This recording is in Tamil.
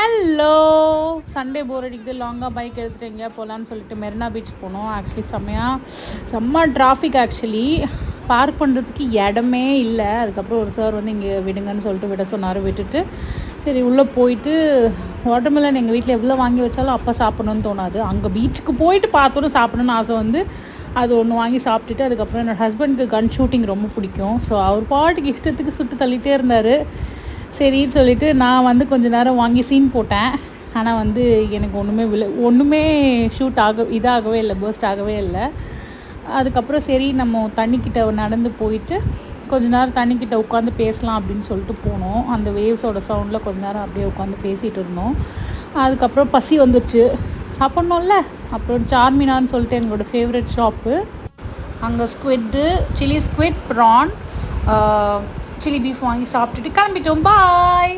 ஹலோ, சண்டே போர் அடிக்குது, லாங்காக பைக் எடுத்துகிட்டு எங்கேயா போகலான்னு சொல்லிட்டு மெரினா பீச் போனோம். ஆக்சுவலி செம்ம டிராஃபிக். ஆக்சுவலி பார்க் பண்ணுறதுக்கு இடமே இல்லை. அதுக்கப்புறம் ஒரு சார் வந்து இங்கே விடுங்கன்னு சொல்லிட்டு விட சொன்னார். விட்டுட்டு சரி உள்ளே போயிட்டு வாட்டர்மெலன் எங்கள் வீட்டில் எவ்வளோ வாங்கி வச்சாலும் அப்போ சாப்பிட்ணுன்னு தோணாது. அங்கே பீச்சுக்கு போயிட்டு பார்த்தோன்னு சாப்பிடணுன்னு ஆசை வந்து அது ஒன்று வாங்கி சாப்பிட்டுட்டு அதுக்கப்புறம் என்னோடய ஹஸ்பண்டுக்கு கன் ஷூட்டிங் ரொம்ப பிடிக்கும். ஸோ அவர் பாட்டுக்கு இஷ்டத்துக்கு சுட்டு தள்ளிகிட்டே இருந்தார். சரின்னு சொல்லிவிட்டு நான் வந்து கொஞ்சம் நேரம் வாங்கி சீன் போட்டேன். ஆனால் வந்து எனக்கு ஒன்றுமே ஷூட் இதாகவே இல்லை, பர்ஸ்ட் ஆகவே இல்லை. அதுக்கப்புறம் சரி நம்ம தண்ணிக்கிட்ட நடந்து போயிட்டு கொஞ்ச நேரம் தண்ணிக்கிட்ட உட்காந்து பேசலாம் அப்படின்னு சொல்லிட்டு போனோம். அந்த வேவ்ஸோட சவுண்டில் கொஞ்ச நேரம் அப்படியே உட்காந்து பேசிகிட்டு இருந்தோம். அதுக்கப்புறம் பசி வந்துடுச்சு, சாப்பிட்ணும்ல. அப்புறம் சார்மினான்னு சொல்லிட்டு எங்களோட ஃபேவரட் ஷாப்பு, அங்கே squid, chilli squid, prawn, chilli beef வாங்கி சாப்பிட்டுட்டு கிளம்பிட்டோம். பாய்.